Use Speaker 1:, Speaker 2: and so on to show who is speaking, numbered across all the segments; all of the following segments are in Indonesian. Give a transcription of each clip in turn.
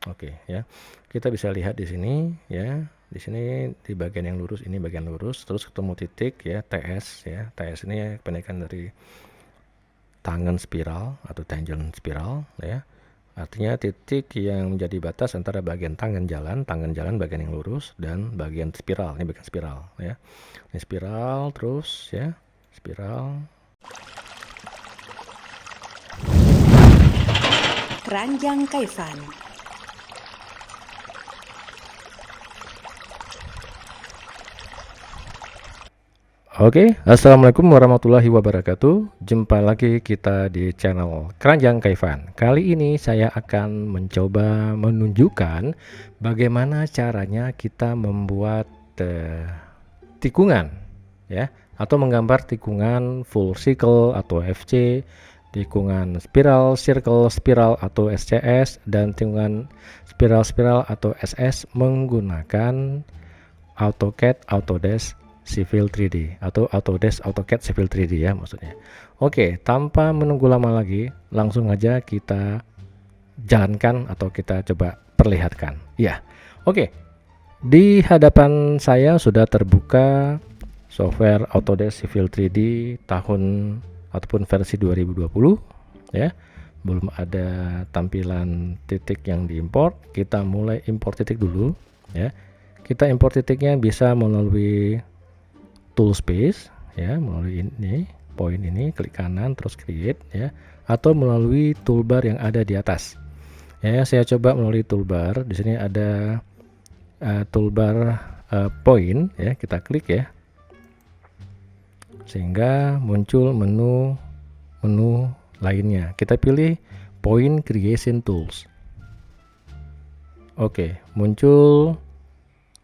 Speaker 1: Oke ya. Kita bisa lihat di sini ya. Di sini di bagian yang lurus ini bagian lurus, terus ketemu titik ya, TS ya. TS ini kependekan dari tangen spiral atau tangent spiral ya. Artinya titik yang menjadi batas antara bagian tangen jalan bagian yang lurus, dan bagian spiral, ini bagian spiral ya. Ini spiral terus ya, spiral.
Speaker 2: Keranjang Kaifan.
Speaker 1: Oke, assalamualaikum warahmatullahi wabarakatuh. Jumpa lagi kita di channel Keranjang Kaifan. Kali ini saya akan mencoba menunjukkan bagaimana caranya kita membuat tikungan ya, atau menggambar tikungan full circle atau FC, tikungan spiral, circle, spiral atau SCS, dan tikungan spiral atau SS menggunakan AutoCAD, Autodesk Civil 3D atau Autodesk AutoCAD Civil 3D ya maksudnya. Oke, tanpa menunggu lama lagi, langsung aja kita jalankan atau kita coba perlihatkan. Ya, oke. Di hadapan saya sudah terbuka software Autodesk Civil 3D tahun ataupun versi 2020 ya. Belum ada tampilan titik yang diimport. Kita mulai import titik dulu ya. Kita import titiknya bisa melalui tool space ya, melalui ini poin ini, klik kanan terus create ya, atau melalui toolbar yang ada di atas ya. Saya coba melalui toolbar. Di sini ada toolbar point ya, kita klik ya, sehingga muncul menu lainnya. Kita pilih point creation tools. Oke, muncul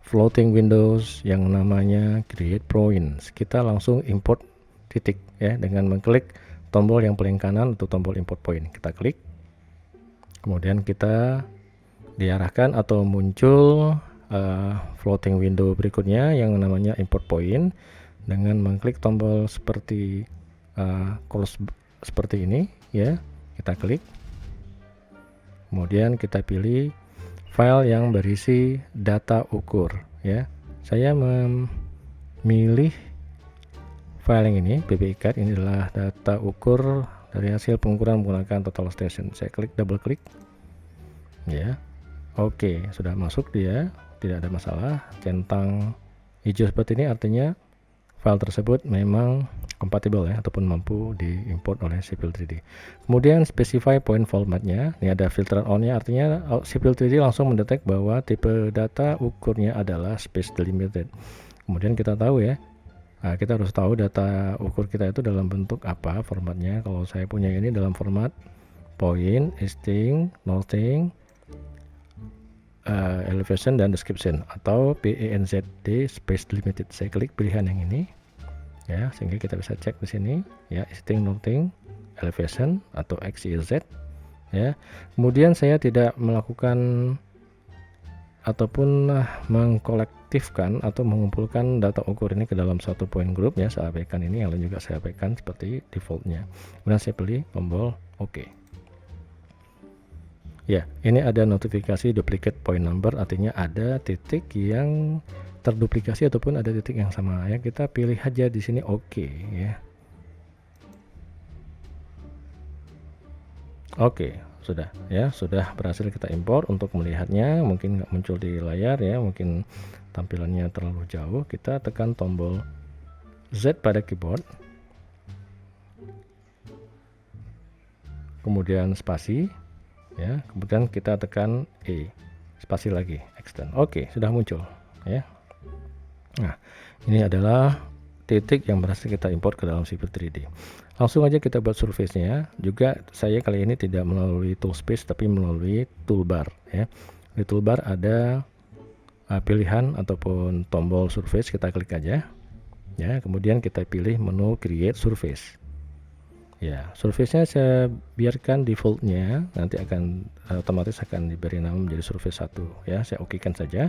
Speaker 1: floating windows yang namanya create points. Kita langsung import titik ya, dengan mengklik tombol yang paling kanan atau tombol import point. Kita klik, kemudian kita diarahkan atau muncul floating window berikutnya yang namanya import point. Dengan mengklik tombol seperti close seperti ini ya, kita klik, kemudian kita pilih file yang berisi data ukur ya. Saya memilih file yang ini, BBICAD. Ini adalah data ukur dari hasil pengukuran menggunakan total station. Saya klik, double klik ya. Oke, sudah masuk dia, tidak ada masalah. Centang hijau seperti ini artinya file tersebut memang kompatibel ya, ataupun mampu diimport oleh Civil 3D. Kemudian specify point formatnya. Ini ada filter on-nya, artinya Civil 3D langsung mendetek bahwa tipe data ukurnya adalah space delimited. Kemudian kita tahu ya, kita harus tahu data ukur kita itu dalam bentuk apa formatnya. Kalau saya punya ini dalam format point, easting, northing, elevation dan description atau PENZD space delimited. Saya klik pilihan yang ini ya, sehingga kita bisa cek di sini ya, easting, northing, elevation atau XYZ ya. Kemudian saya tidak melakukan ataupun mengkolektifkan atau mengumpulkan data ukur ini ke dalam satu point group ya. Saya abaikan ini, yang lain juga saya abaikan seperti defaultnya. Kemudian saya pilih tombol OK ya. Ini ada notifikasi duplicate point number, artinya ada titik yang terduplikasi ataupun ada titik yang sama ya. Kita pilih aja di sini oke ya. Oke, sudah ya, sudah berhasil kita import. Untuk melihatnya mungkin nggak muncul di layar ya, mungkin tampilannya terlalu jauh. Kita tekan tombol Z pada keyboard, kemudian spasi ya, kemudian kita tekan E, spasi lagi, extend. Oke, sudah muncul ya. Nah, ini adalah titik yang berhasil kita import ke dalam Civil 3D. Langsung aja kita buat surface-nya. Juga saya kali ini tidak melalui tool space tapi melalui toolbar ya. Di toolbar ada pilihan ataupun tombol surface, kita klik aja ya. Kemudian kita pilih menu create surface. Ya, surface-nya saya biarkan defaultnya, nanti akan otomatis akan diberi nama menjadi surface 1 ya. Saya oke-kan saja.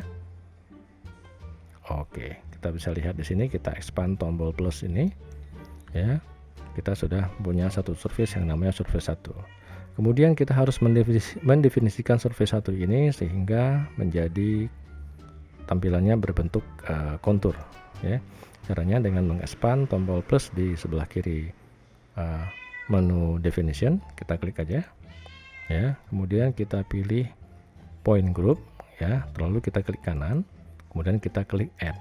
Speaker 1: Oke, kita bisa lihat di sini, kita expand tombol plus ini ya. Kita sudah punya satu surface yang namanya surface 1. Kemudian kita harus mendefinisikan surface 1 ini sehingga menjadi tampilannya berbentuk kontur ya. Caranya dengan mengexpand tombol plus di sebelah kiri menu definition, kita klik aja ya. Kemudian kita pilih point group ya, lalu kita klik kanan, kemudian kita klik add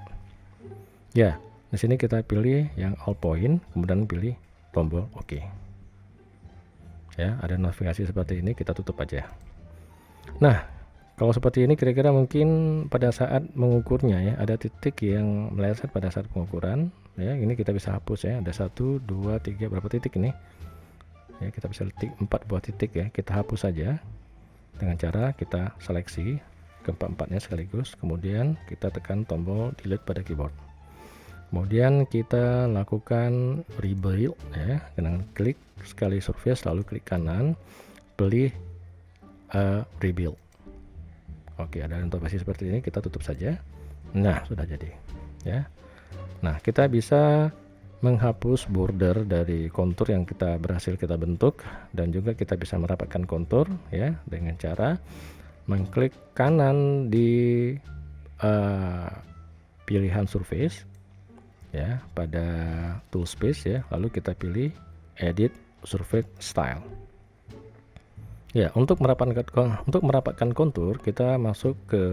Speaker 1: ya. Di sini kita pilih yang all point, kemudian pilih tombol OK ya. Ada notifikasi seperti ini, kita tutup aja. Nah, kalau seperti ini kira-kira mungkin pada saat mengukurnya ya, ada titik yang meleset pada saat pengukuran ya. Ini kita bisa hapus ya, ada 1 2 3 berapa titik ini ya, kita bisa ketik 4 buah titik ya, kita hapus saja dengan cara kita seleksi keempat-empatnya sekaligus, kemudian kita tekan tombol delete pada keyboard. Kemudian kita lakukan rebuild ya, dengan klik sekali surface lalu klik kanan, pilih rebuild. Oke, ada notifikasi seperti ini, kita tutup saja. Nah, sudah jadi ya. Nah, kita bisa menghapus border dari kontur yang berhasil kita bentuk, dan juga kita bisa merapatkan kontur ya dengan cara mengklik kanan di pilihan surface ya pada tool space ya, lalu kita pilih edit surface style ya. Untuk merapatkan kontur, kita masuk ke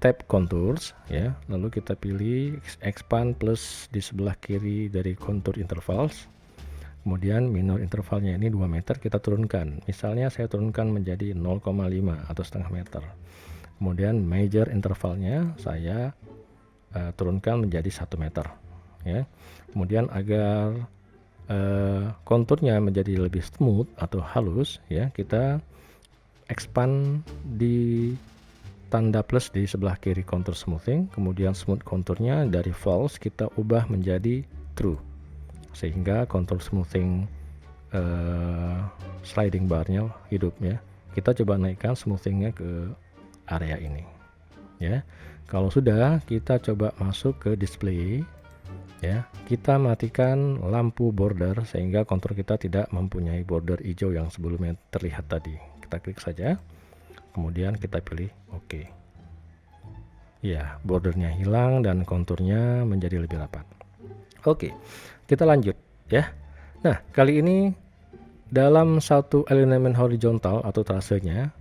Speaker 1: tab contours ya, lalu kita pilih expand plus di sebelah kiri dari contour intervals, kemudian minor intervalnya ini 2 meter kita turunkan, misalnya saya turunkan menjadi 0,5 atau setengah meter. Kemudian major intervalnya saya turunkan menjadi 1 meter ya. Kemudian agar konturnya menjadi lebih smooth atau halus ya, kita expand di tanda plus di sebelah kiri contour smoothing, kemudian smooth konturnya dari false kita ubah menjadi true, sehingga contour smoothing sliding barnya hidup ya. Kita coba naikkan smoothingnya ke area ini ya. Kalau sudah, kita coba masuk ke display ya, kita matikan lampu border sehingga kontur kita tidak mempunyai border hijau yang sebelumnya terlihat tadi. Kita klik saja, kemudian kita pilih OK ya, bordernya hilang dan konturnya menjadi lebih rapat. Oke, kita lanjut ya. Nah, kali ini dalam satu elemen horizontal atau trasenya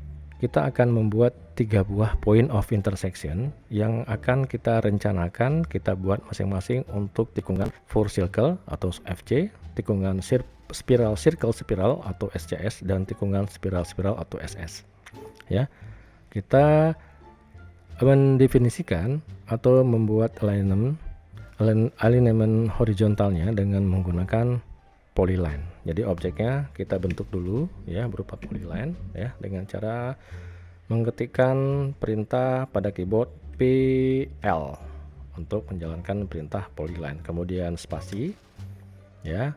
Speaker 1: kita akan membuat 3 buah point of intersection yang akan kita rencanakan kita buat masing-masing untuk tikungan full circle atau FC, tikungan spiral circle spiral atau SCS, dan tikungan spiral spiral atau SS ya. Kita mendefinisikan atau membuat alignment horizontalnya dengan menggunakan polyline. Jadi objeknya kita bentuk dulu ya berupa polyline ya, dengan cara mengetikkan perintah pada keyboard PL untuk menjalankan perintah polyline, kemudian spasi ya,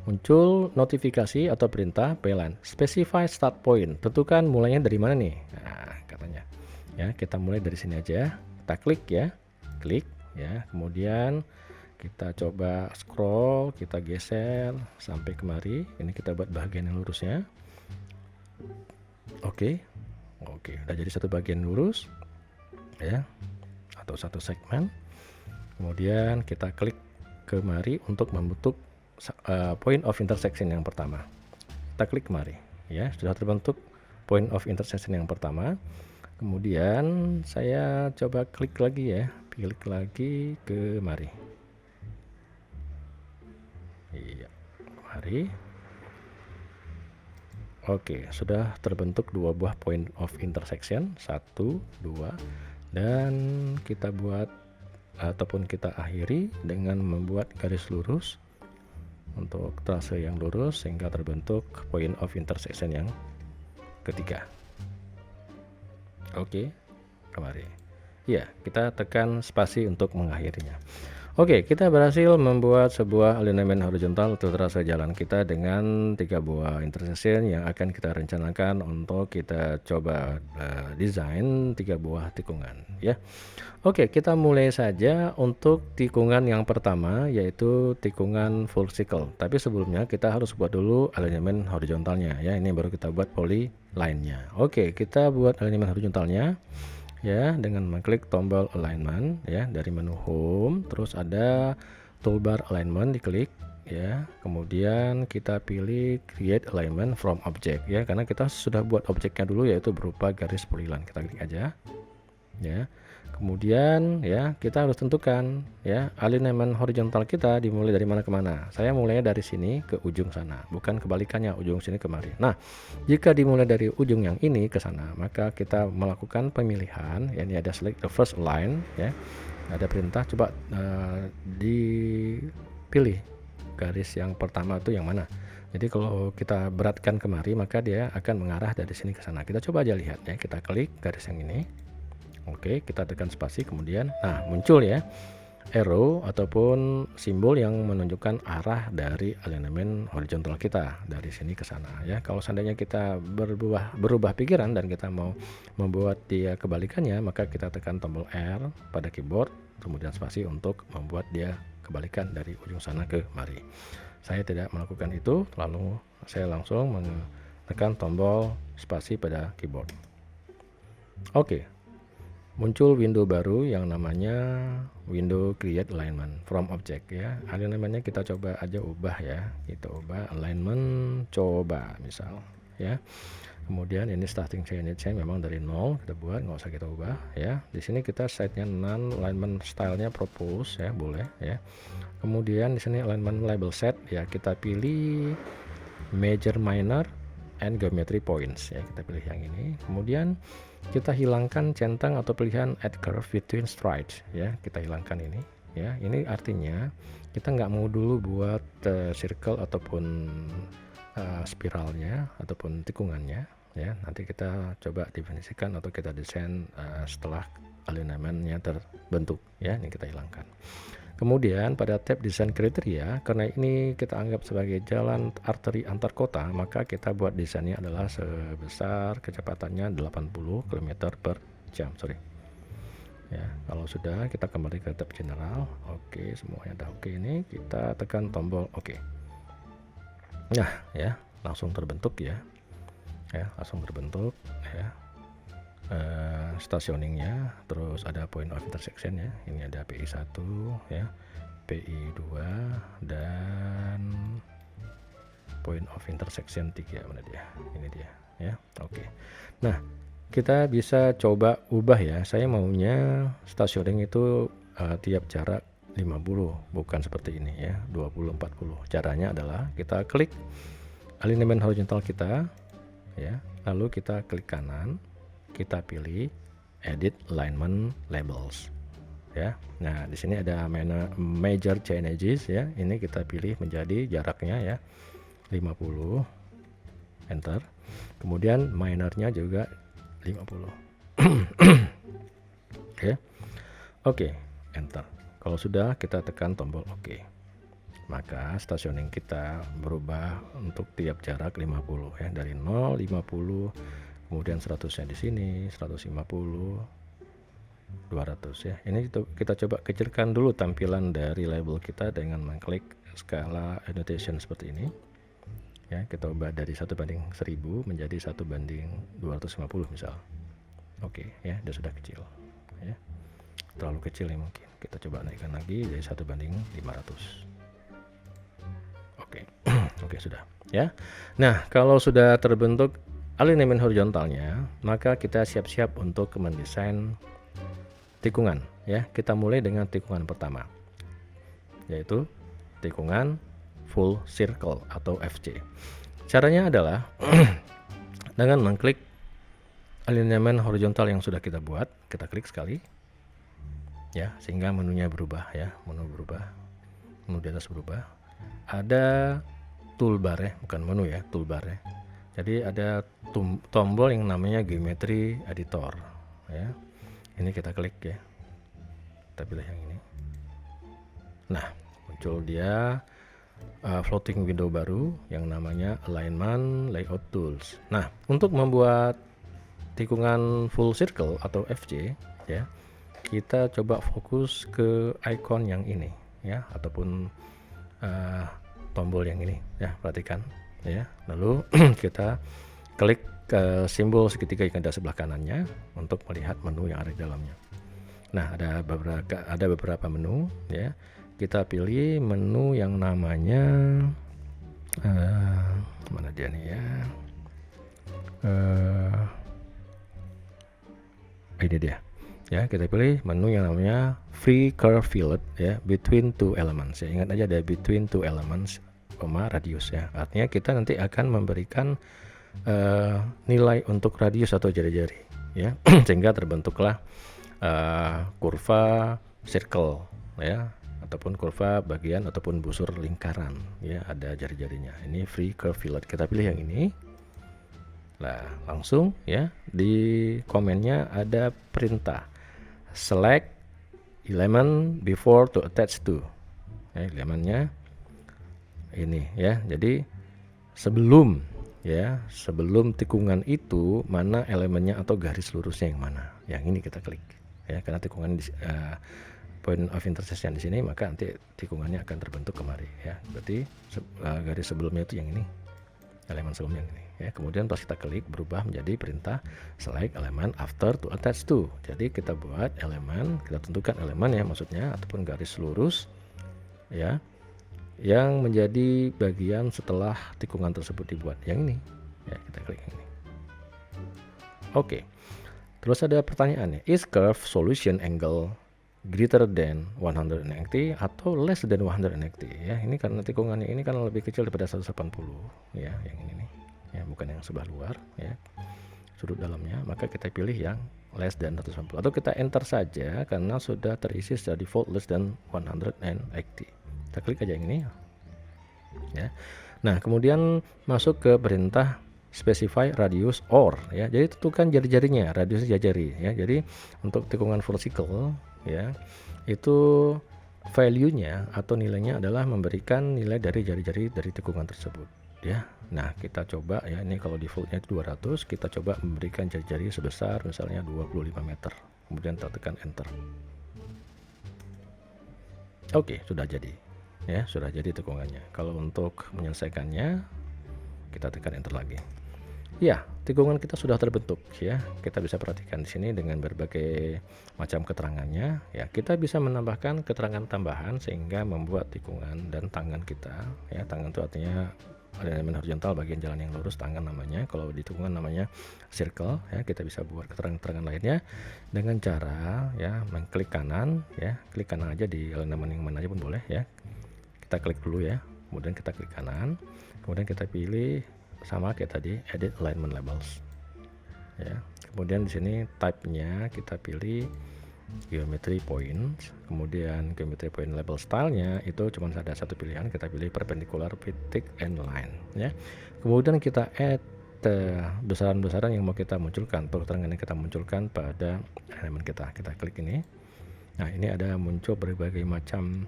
Speaker 1: muncul notifikasi atau perintah polyline specify start point, tentukan mulainya dari mana nih. Nah, katanya ya, kita mulai dari sini aja, kita klik ya, klik ya, kemudian kita coba scroll, kita geser sampai kemari. Ini kita buat bagian yang lurusnya. Oke, udah jadi satu bagian lurus ya, atau satu segmen. Kemudian kita klik kemari untuk membentuk point of intersection yang pertama. Kita klik kemari ya, sudah terbentuk point of intersection yang pertama. Kemudian saya coba klik lagi ya, klik lagi kemari. Iya, kemari. Oke, sudah terbentuk 2 buah point of intersection, 1, 2, dan kita buat ataupun kita akhiri dengan membuat garis lurus untuk trase yang lurus sehingga terbentuk point of intersection yang ketiga. Oke, kemari. Ya, kita tekan spasi untuk mengakhirinya. Oke, kita berhasil membuat sebuah alignment horizontal untuk trase jalan kita dengan 3 buah intersection yang akan kita rencanakan untuk kita coba desain 3 buah tikungan ya. Oke, kita mulai saja untuk tikungan yang pertama, yaitu tikungan full circle. Tapi sebelumnya kita harus buat dulu alignment horizontalnya ya. Ini baru kita buat polyline-nya. Oke, kita buat alignment horizontalnya ya dengan mengklik tombol alignment ya dari menu home, terus ada toolbar alignment, diklik ya, kemudian kita pilih create alignment from object ya, karena kita sudah buat objeknya dulu yaitu berupa garis polyline. Kita klik aja ya. Kemudian ya kita harus tentukan ya alignment horizontal kita dimulai dari mana ke mana. Saya mulai dari sini ke ujung sana, bukan kebalikannya, ujung sini kemari. Nah, jika dimulai dari ujung yang ini ke sana, maka kita melakukan pemilihan ya, ini ada select the first line ya. Ada perintah coba dipilih garis yang pertama itu yang mana. Jadi kalau kita beratkan kemari maka dia akan mengarah dari sini ke sana. Kita coba aja lihat ya, kita klik garis yang ini. Oke, kita tekan spasi, kemudian nah muncul ya arrow ataupun simbol yang menunjukkan arah dari alignment horizontal kita dari sini ke sana ya. Kalau seandainya kita berubah pikiran dan kita mau membuat dia kebalikannya, maka kita tekan tombol R pada keyboard kemudian spasi untuk membuat dia kebalikan dari ujung sana ke mari. Saya tidak melakukan itu, lalu saya langsung menekan tombol spasi pada keyboard. Oke, muncul window baru yang namanya window create alignment from object ya. Alignmentnya kita coba aja ubah ya, kita ubah alignment coba misal ya. Kemudian ini starting change memang dari 0 kita buat, nggak usah kita ubah ya. Di sini kita setnya none, alignment stylenya propose ya, boleh ya. Kemudian di sini alignment label set ya, kita pilih major minor and geometry points ya, kita pilih yang ini. Kemudian kita hilangkan centang atau pilihan add curve between strides ya, kita hilangkan ini ya. Ini artinya kita nggak mau dulu buat circle ataupun spiralnya ataupun tikungannya ya. Nanti kita coba definisikan atau kita desain setelah alignmentnya terbentuk ya. Ini kita hilangkan. Kemudian pada tab desain kriteria, karena ini kita anggap sebagai jalan arteri antar kota, maka kita buat desainnya adalah sebesar kecepatannya 80 km per jam. Ya, kalau sudah kita kembali ke tab general. Oke, semuanya udah oke. Ini kita tekan tombol oke. Nah ya, langsung terbentuk ya. Ya, langsung terbentuk ya. Stationingnya, terus ada point of intersection ya, ini ada PI1 ya, PI2 dan point of intersection 3, mana dia, ini dia ya. Oke, nah kita bisa coba ubah ya, saya maunya stationing itu tiap jarak 50, bukan seperti ini ya, 20-40. Caranya adalah kita klik alignment horizontal kita ya, lalu kita klik kanan, kita pilih edit alignment labels ya. Nah di sini ada major changes ya, ini kita pilih menjadi jaraknya ya 50, enter. Kemudian minornya juga 50. Oke, enter. Kalau sudah kita tekan tombol oke, maka stationing kita berubah untuk tiap jarak 50 ya, dari 0, 50, kemudian 100-nya di sini, 150, 200 ya. Ini kita coba kecilkan dulu tampilan dari label kita dengan mengklik skala annotation seperti ini ya. Kita ubah dari 1:1000 menjadi 1:250 misal. Oke ya, dia sudah kecil ya, terlalu kecil ya mungkin. Kita coba naikkan lagi jadi 1:500. Oke. Oke, sudah ya. Nah kalau sudah terbentuk alignment horizontalnya, maka kita siap-siap untuk mendesain tikungan ya. Kita mulai dengan tikungan pertama, yaitu tikungan full circle atau FC. Caranya adalah dengan mengklik alignment horizontal yang sudah kita buat, kita klik sekali ya, sehingga menunya berubah ya, menu berubah, menu di atas berubah. Ada toolbar ya, bukan menu ya, toolbar ya. Jadi ada tombol yang namanya geometry editor ya. Ini kita klik ya, kita pilih yang ini Nah, muncul dia floating window baru yang namanya Alignment Layout Tools. Nah, untuk membuat tikungan full circle atau FC ya, kita coba fokus ke icon yang ini ya, ataupun tombol yang ini ya, perhatikan ya. Lalu kita klik ke simbol segitiga yang ada sebelah kanannya untuk melihat menu yang ada di dalamnya. Nah, ada beberapa menu ya. Kita pilih menu yang namanya mana dia nih ya, ini dia ya. Kita pilih menu yang namanya Free Curve Fillet ya, between two elements ya. Ingat aja ada between two elements, radius ya. Artinya kita nanti akan memberikan nilai untuk radius atau jari-jari ya, sehingga terbentuklah kurva circle ya, ataupun kurva bagian ataupun busur lingkaran ya, ada jari-jarinya. Ini free curve fillet, kita pilih yang ini. Nah, langsung ya di komennya ada perintah select element before to attach to ya, elemennya ini ya. Jadi sebelum tikungan itu mana elemennya atau garis lurusnya yang mana, yang ini kita klik ya, karena tikungan point of intersection di sini, maka nanti tikungannya akan terbentuk kemari ya. Berarti garis sebelumnya itu yang ini, elemen sebelumnya yang ini ya. Kemudian pas kita klik berubah menjadi perintah select element after to attach to. Jadi kita buat elemen, kita tentukan elemen ya, maksudnya ataupun garis lurus ya, yang menjadi bagian setelah tikungan tersebut dibuat, yang ini ya, kita klik yang ini. Oke. Terus ada pertanyaannya, is curve solution angle greater than 180 atau less than 180 ya. Ini karena tikungannya ini kan lebih kecil daripada 180 ya, yang ini nih ya, bukan yang sebelah luar ya, sudut dalamnya, maka kita pilih yang less than 180 atau kita enter saja karena sudah terisi secara default less than 180. Kita klik aja yang ini ya. Nah, kemudian masuk ke perintah specify radius or ya. Jadi tentukan jari-jarinya, radiusnya jari ya. Jadi untuk tikungan full circle ya, itu value-nya atau nilainya adalah memberikan nilai dari jari-jari dari tikungan tersebut ya. Nah, kita coba ya, ini kalau defaultnya itu 200, kita coba memberikan jari-jari sebesar misalnya 25 meter, kemudian kita tekan enter. Oke, sudah jadi ya, sudah jadi tikungannya. Kalau untuk menyelesaikannya kita tekan enter lagi. Ya, tikungan kita sudah terbentuk ya. Kita bisa perhatikan di sini dengan berbagai macam keterangannya ya. Kita bisa menambahkan keterangan tambahan sehingga membuat tikungan dan tangan kita ya. Tangan itu artinya elemen horizontal, bagian jalan yang lurus, tangan namanya. Kalau di tikungan namanya circle ya. Kita bisa buat keterangan-keterangan lainnya dengan cara ya mengklik kanan ya. Klik kanan aja di elemen yang mana aja pun boleh ya. Kita klik dulu ya. Kemudian kita klik kanan. Kemudian kita pilih sama kayak tadi, edit alignment labels ya. Kemudian di sini type-nya kita pilih geometry point. Kemudian geometry point label style-nya itu cuma ada satu pilihan, kita pilih perpendicular, vertic, and line ya. Kemudian kita add besaran-besaran yang mau kita munculkan, keterangan yang kita munculkan pada elemen kita. Kita klik ini. Nah, ini ada muncul berbagai macam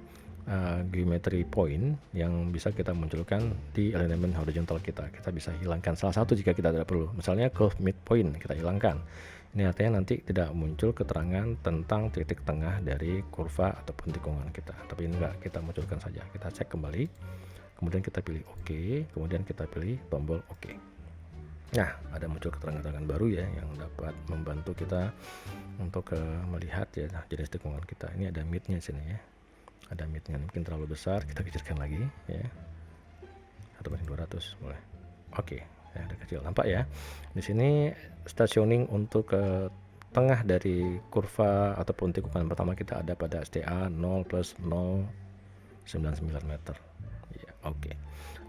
Speaker 1: geometry point yang bisa kita munculkan di elemen horizontal kita. Kita bisa hilangkan salah satu jika kita tidak perlu. Misalnya curve midpoint kita hilangkan. Ini artinya nanti tidak muncul keterangan tentang titik tengah dari kurva ataupun tikungan kita. Tapi ini enggak, kita munculkan saja. Kita cek kembali. Kemudian kita pilih OK, kemudian kita pilih tombol OK. Nah, ada muncul keterangan-keterangan baru ya yang dapat membantu kita untuk melihat ya jenis tikungan kita. Ini ada midnya sini ya. Ada midnya, mungkin terlalu besar, kita kecilkan lagi ya, 1/200 boleh. Oke ya, ada kecil, nampak ya di sini stationing untuk ke tengah dari kurva ataupun tikungan pertama kita ada pada STA 0 plus 0,99 meter ya. Oke,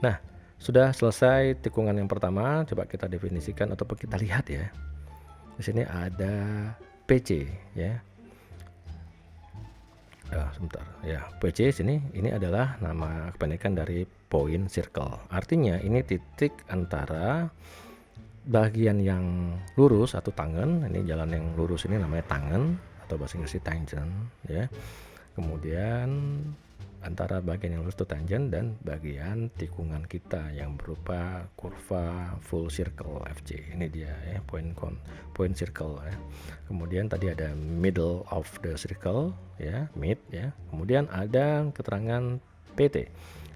Speaker 1: nah sudah selesai tikungan yang pertama. Coba kita definisikan ataupun kita lihat ya, di sini ada PC ya. Sebentar ya, PC sini ini adalah nama kependekan dari point circle. Artinya ini titik antara bagian yang lurus atau tangen, ini jalan yang lurus ini namanya tangen atau bahasa Inggris tangent ya. Kemudian antara bagian yang lurus itu tangent dan bagian tikungan kita yang berupa kurva full circle FC. Ini dia ya, point circle ya. Kemudian tadi ada middle of the circle ya, mid ya. Kemudian ada keterangan PT.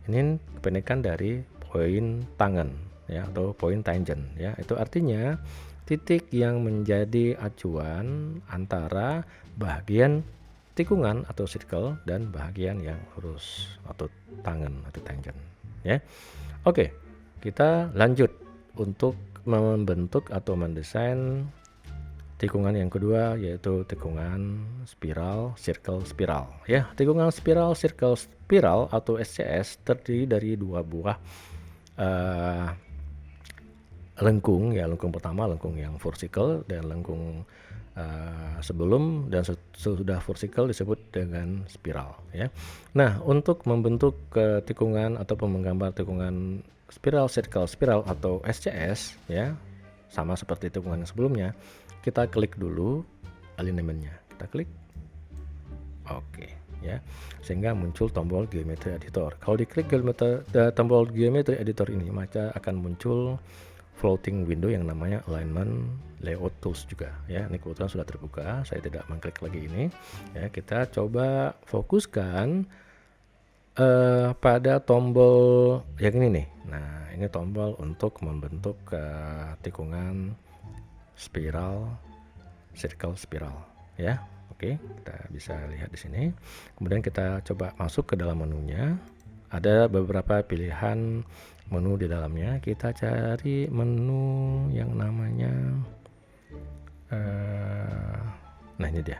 Speaker 1: Ini kependekan dari poin tangen ya, atau poin tangent ya. Itu artinya titik yang menjadi acuan antara bagian tikungan atau circle dan bagian yang lurus atau tangen atau tangent ya. Oke, kita lanjut untuk membentuk atau mendesain tikungan yang kedua, yaitu tikungan spiral, circle spiral ya. Tikungan spiral, circle spiral atau SCS terdiri dari dua buah lengkung ya. Lengkung pertama lengkung yang vertikal dan lengkung sebelum dan sesudah vertikal disebut dengan spiral ya. Nah, untuk membentuk tikungan atau menggambar tikungan spiral, circle spiral atau SCS ya, sama seperti tikungan yang sebelumnya, kita klik dulu alignmentnya, kita klik oke ya, sehingga muncul tombol geometry editor. Kalau diklik tombol geometry editor ini, maka akan muncul floating window yang namanya alignment layout tools juga ya. Ini kebetulan sudah terbuka, saya tidak mengklik lagi ini ya. Kita coba fokuskan pada tombol yang ini nih. Nah, ini tombol untuk membentuk tikungan spiral, circle spiral ya. Oke, kita bisa lihat di sini. Kemudian kita coba masuk ke dalam menunya. Ada beberapa pilihan menu di dalamnya. Kita cari menu yang namanya nah ini dia,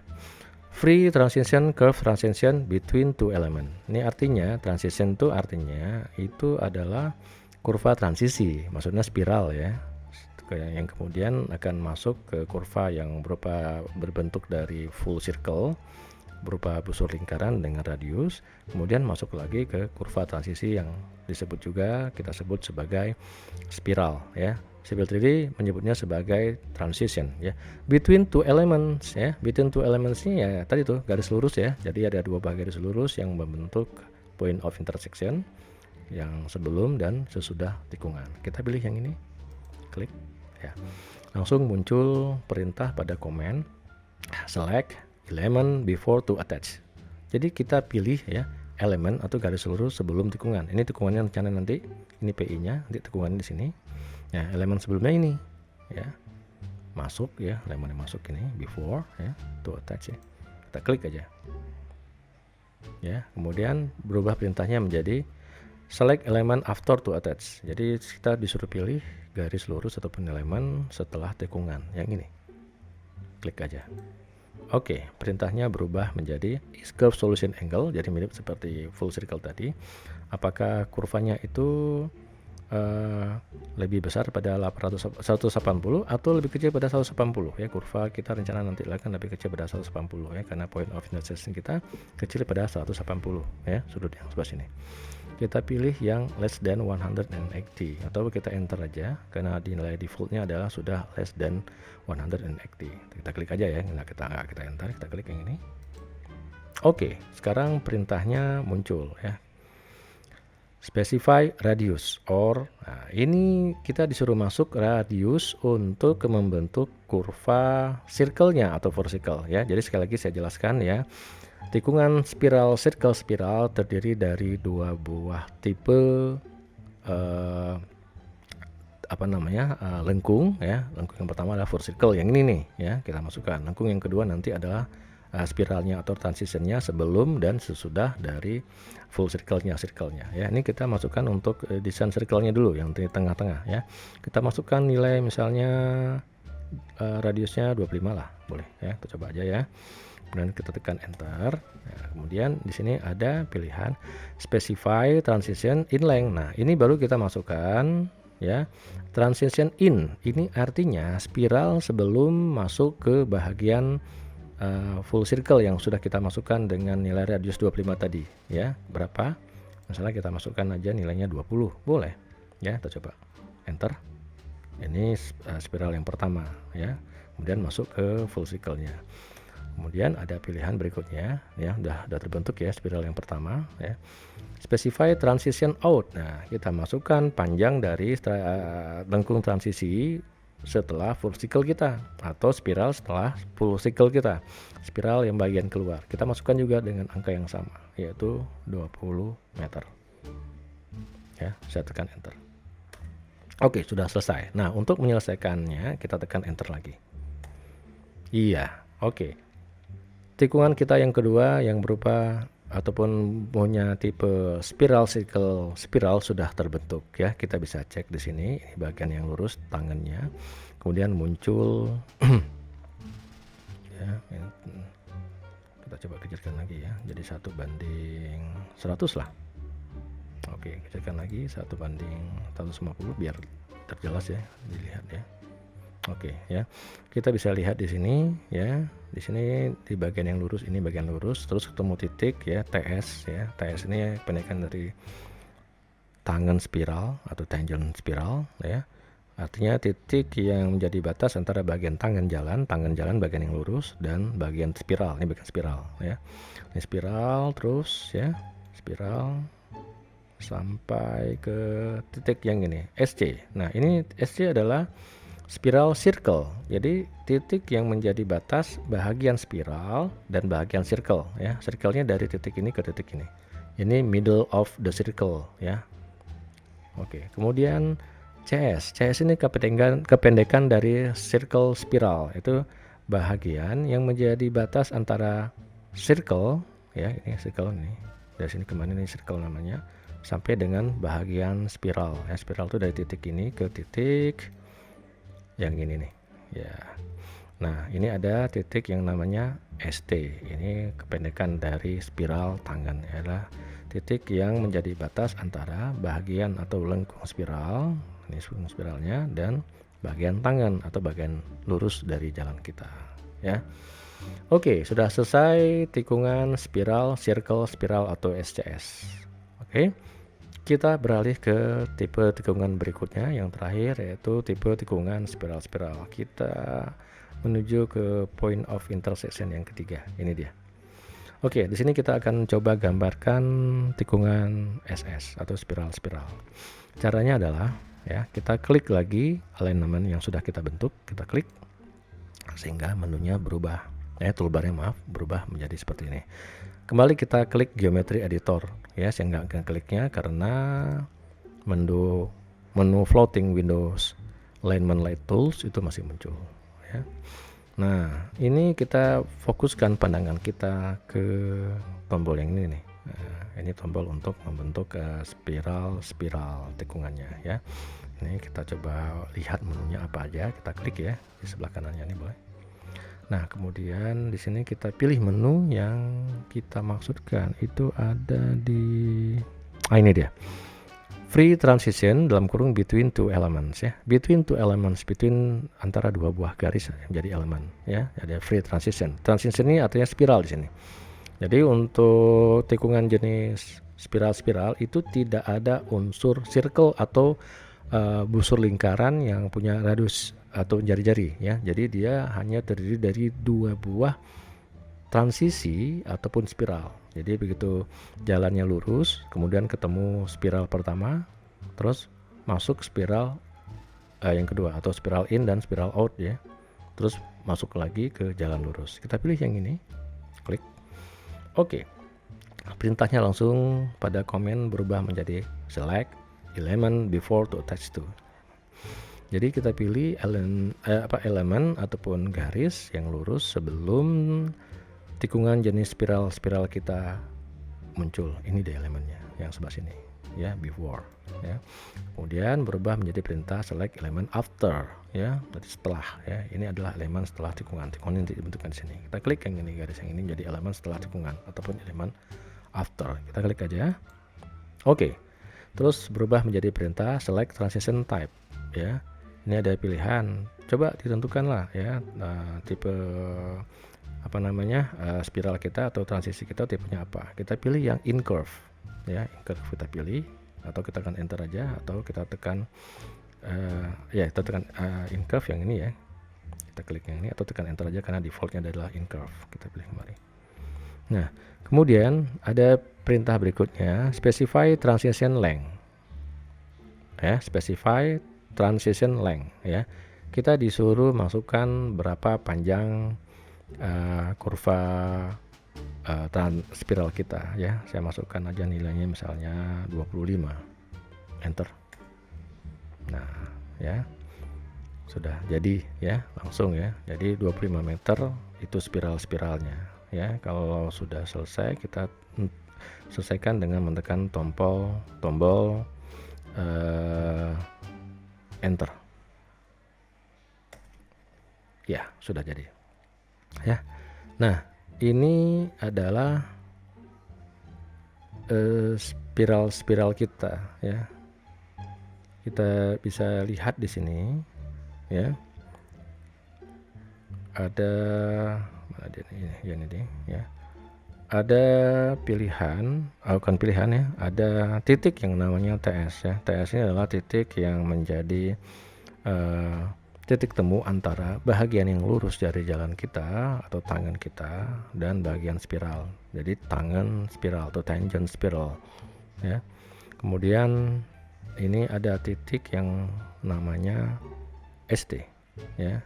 Speaker 1: free transition curve transition between two element. Ini artinya transition itu artinya itu adalah kurva transisi, maksudnya spiral ya, yang kemudian akan masuk ke kurva yang berbentuk dari full circle berupa busur lingkaran dengan radius, kemudian masuk lagi ke kurva transisi yang disebut juga kita sebut sebagai spiral ya. Civil 3D menyebutnya sebagai transition ya, between two elements ya. Between two elements ini ya tadi tuh garis lurus ya, jadi ada dua buah garis lurus yang membentuk point of intersection yang sebelum dan sesudah tikungan. Kita pilih yang ini, klik ya, langsung muncul perintah pada command select element before to attach. Jadi kita pilih ya elemen atau garis lurus sebelum tikungan. Ini tikungannya rencana nanti, ini PI-nya, nanti tikungannya di sini. Ya, elemen sebelumnya ini ya. Masuk ya, elemen yang masuk ini before ya, to attach ya. Kita klik aja. Ya, kemudian berubah perintahnya menjadi select element after to attach. Jadi kita disuruh pilih garis lurus ataupun elemen setelah tikungan yang ini. Klik aja. Oke, perintahnya berubah menjadi is curve solution angle, jadi mirip seperti full circle tadi. Apakah kurvanya itu lebih besar pada 180 atau lebih kecil pada 180 ya. Kurva kita rencana nanti akan lebih kecil pada 180 ya, karena point of intersection kita kecil pada 180 ya, sudut yang sebelah sini. Kita pilih yang less than 180 atau kita enter aja, karena nilai defaultnya adalah sudah less than 180. Kita klik aja ya, kita enter, kita klik yang ini. Oke, sekarang perintahnya muncul ya, specify radius nah, ini kita disuruh masuk radius untuk membentuk kurva circle-nya atau vertical ya. Jadi sekali lagi saya jelaskan ya, tikungan spiral circle spiral terdiri dari dua buah tipe lengkung ya. Lengkung yang pertama adalah full circle yang ini nih ya, kita masukkan. Lengkung yang kedua nanti adalah spiralnya atau transitionnya sebelum dan sesudah dari full circle-nya ya. Ini kita masukkan untuk desain circle-nya dulu yang di tengah-tengah ya. Kita masukkan nilai misalnya radiusnya 25 lah, boleh ya. Kita coba aja ya. Kemudian kita tekan enter. Nah, kemudian di sini ada pilihan specify transition in length. Nah, ini baru kita masukkan ya, transition in. Ini artinya spiral sebelum masuk ke bahagian full circle yang sudah kita masukkan dengan nilai radius 25 tadi ya. Berapa? Misalnya kita masukkan aja nilainya 20, boleh ya. Kita coba enter. Ini spiral yang pertama ya. Kemudian masuk ke full circle-nya. Kemudian ada pilihan berikutnya, ya udah terbentuk ya spiral yang pertama ya. Specify transition out. Nah, kita masukkan panjang dari lengkung transisi setelah full cycle kita, atau spiral setelah full cycle kita, spiral yang bagian keluar. Kita masukkan juga dengan angka yang sama, yaitu 20 meter. Ya, saya tekan enter. Oke, sudah selesai. Nah, untuk menyelesaikannya kita tekan enter lagi. Iya, oke. Tikungan kita yang kedua yang berupa ataupun punya tipe spiral circle spiral sudah terbentuk ya. Kita bisa cek di sini, ini bagian yang lurus tangannya. Kemudian muncul ya, kita coba kecilkan lagi ya. Jadi 1:100 lah. Oke, kecilkan lagi 1:150 biar terjelas ya, dilihat ya. Oke ya, kita bisa lihat di sini ya, di sini di bagian yang lurus ini bagian lurus, terus ketemu titik ya, TS ya. TS ini pendekan dari tangen spiral atau tangent spiral ya. Artinya titik yang menjadi batas antara bagian tangen jalan bagian yang lurus, dan bagian spiral, ini bagian spiral ya. Ini spiral terus ya, spiral sampai ke titik yang ini SC. Nah, ini SC adalah spiral circle. Jadi titik yang menjadi batas bahagian spiral dan bahagian circle ya. Circle-nya dari titik ini ke titik ini. Ini middle of the circle ya. Oke, kemudian CS. CS ini kependekan dari circle spiral. Itu bahagian yang menjadi batas antara circle ya, ini circle ini. Dari sini kemana ini circle namanya, sampai dengan bahagian spiral ya. Spiral itu dari titik ini ke titik yang ini nih ya. Nah, ini ada titik yang namanya ST. Ini kependekan dari spiral tangen, adalah titik yang menjadi batas antara bagian atau lengkung spiral, ini lengkung spiralnya, dan bagian tangen atau bagian lurus dari jalan kita ya. Oke, sudah selesai tikungan spiral, circle, spiral atau SCS. Oke, kita beralih ke tipe tikungan berikutnya yang terakhir, yaitu tipe tikungan spiral-spiral. Kita menuju ke point of intersection yang ketiga. Ini dia. Oke, di sini kita akan coba gambarkan tikungan SS atau spiral-spiral. Caranya adalah ya, kita klik lagi alignment yang sudah kita bentuk, kita klik sehingga menunya berubah. Toolbarnya berubah menjadi seperti ini. Kembali kita klik geometry editor ya, saya nggak akan kliknya karena menu floating Windows alignment light tools itu masih muncul ya. Nah, ini kita fokuskan pandangan kita ke tombol yang ini nih. Nah, ini tombol untuk membentuk spiral tikungannya ya. Ini kita coba lihat menunya apa aja, kita klik ya di sebelah kanannya ini boleh. Nah, kemudian di sini kita pilih menu yang kita maksudkan, itu ada di ini dia. Free transition dalam kurung between two elements ya. Between two elements, between antara dua buah garis menjadi elemen ya. Ada free transition. Transition ini artinya spiral di sini. Jadi untuk tikungan jenis spiral-spiral itu tidak ada unsur circle atau busur lingkaran yang punya radius atau jari-jari ya. Jadi dia hanya terdiri dari dua buah transisi ataupun spiral. Jadi begitu jalannya lurus, kemudian ketemu spiral pertama, terus masuk spiral yang kedua atau spiral in dan spiral out ya. Terus masuk lagi ke jalan lurus. Kita pilih yang ini, klik. Oke. Perintahnya langsung pada komen berubah menjadi select element before to attach to. Jadi kita pilih elemen ataupun garis yang lurus sebelum tikungan jenis spiral-spiral kita muncul. Ini dia elemennya yang sebelah sini ya, before ya. Kemudian berubah menjadi perintah select element after ya, berarti setelah ya. Ini adalah elemen setelah tikungan. Tikungan yang dibentukkan di sini. Kita klik yang ini, garis yang ini menjadi elemen setelah tikungan ataupun elemen after. Kita klik aja. Oke. Terus berubah menjadi perintah select transition type ya. Ini ada pilihan, coba ditentukanlah ya tipe spiral kita atau transisi kita tipenya apa. Kita pilih yang in curve ya, in curve kita pilih, atau kita tekan enter aja, atau kita tekan kita tekan in curve yang ini ya, kita klik yang ini atau tekan enter aja karena defaultnya adalah incurve. Kita pilih kembali. Nah, kemudian ada perintah berikutnya, specify transition length. Ya, specify transition length ya. Kita disuruh masukkan berapa panjang kurva spiral kita ya. Saya masukkan aja nilainya misalnya 25. Enter. Nah, ya. Sudah jadi ya, langsung ya. Jadi 25 meter itu spiral-spiralnya ya. Kalau sudah selesai, kita selesaikan dengan menekan tombol enter. Ya, sudah jadi. Ya. Nah, ini adalah spiral-spiral kita ya. Kita bisa lihat di sini ya. Ada mana dia ini ya. Ada pilihan, bukan pilihan ya, ada titik yang namanya TS ya. TS ini adalah titik yang menjadi titik temu antara bagian yang lurus dari jalan kita atau tangan kita dan bagian spiral. Jadi tangan spiral atau tangent spiral ya. Kemudian ini ada titik yang namanya ST ya.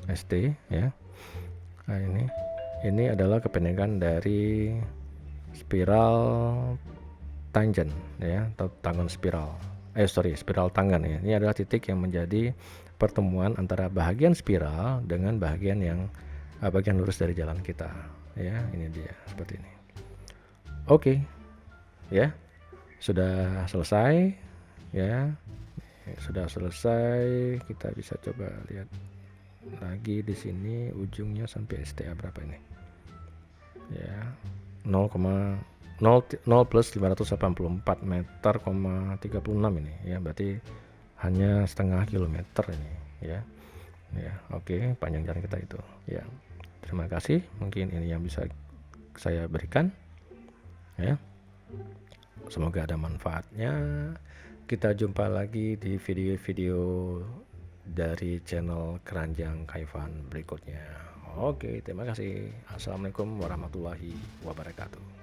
Speaker 1: ST ya. Nah, ini adalah kependekan dari spiral tangent ya, atau tangan spiral. Spiral tangan ya. Ini adalah titik yang menjadi pertemuan antara bagian spiral dengan bagian yang bagian lurus dari jalan kita ya. Ini dia seperti ini. Oke. Ya. Sudah selesai ya. Sudah selesai. Kita bisa coba lihat lagi di sini ujungnya sampai STA berapa ini ya, 0 plus 584 meter, 36 ini ya, berarti hanya setengah kilometer ini ya. Oke, panjang jalan kita itu ya. Terima kasih, mungkin ini yang bisa saya berikan ya, semoga ada manfaatnya. Kita jumpa lagi di video-video dari channel Keranjang Kaivan berikutnya. Oke, terima kasih. Assalamualaikum warahmatullahi wabarakatuh.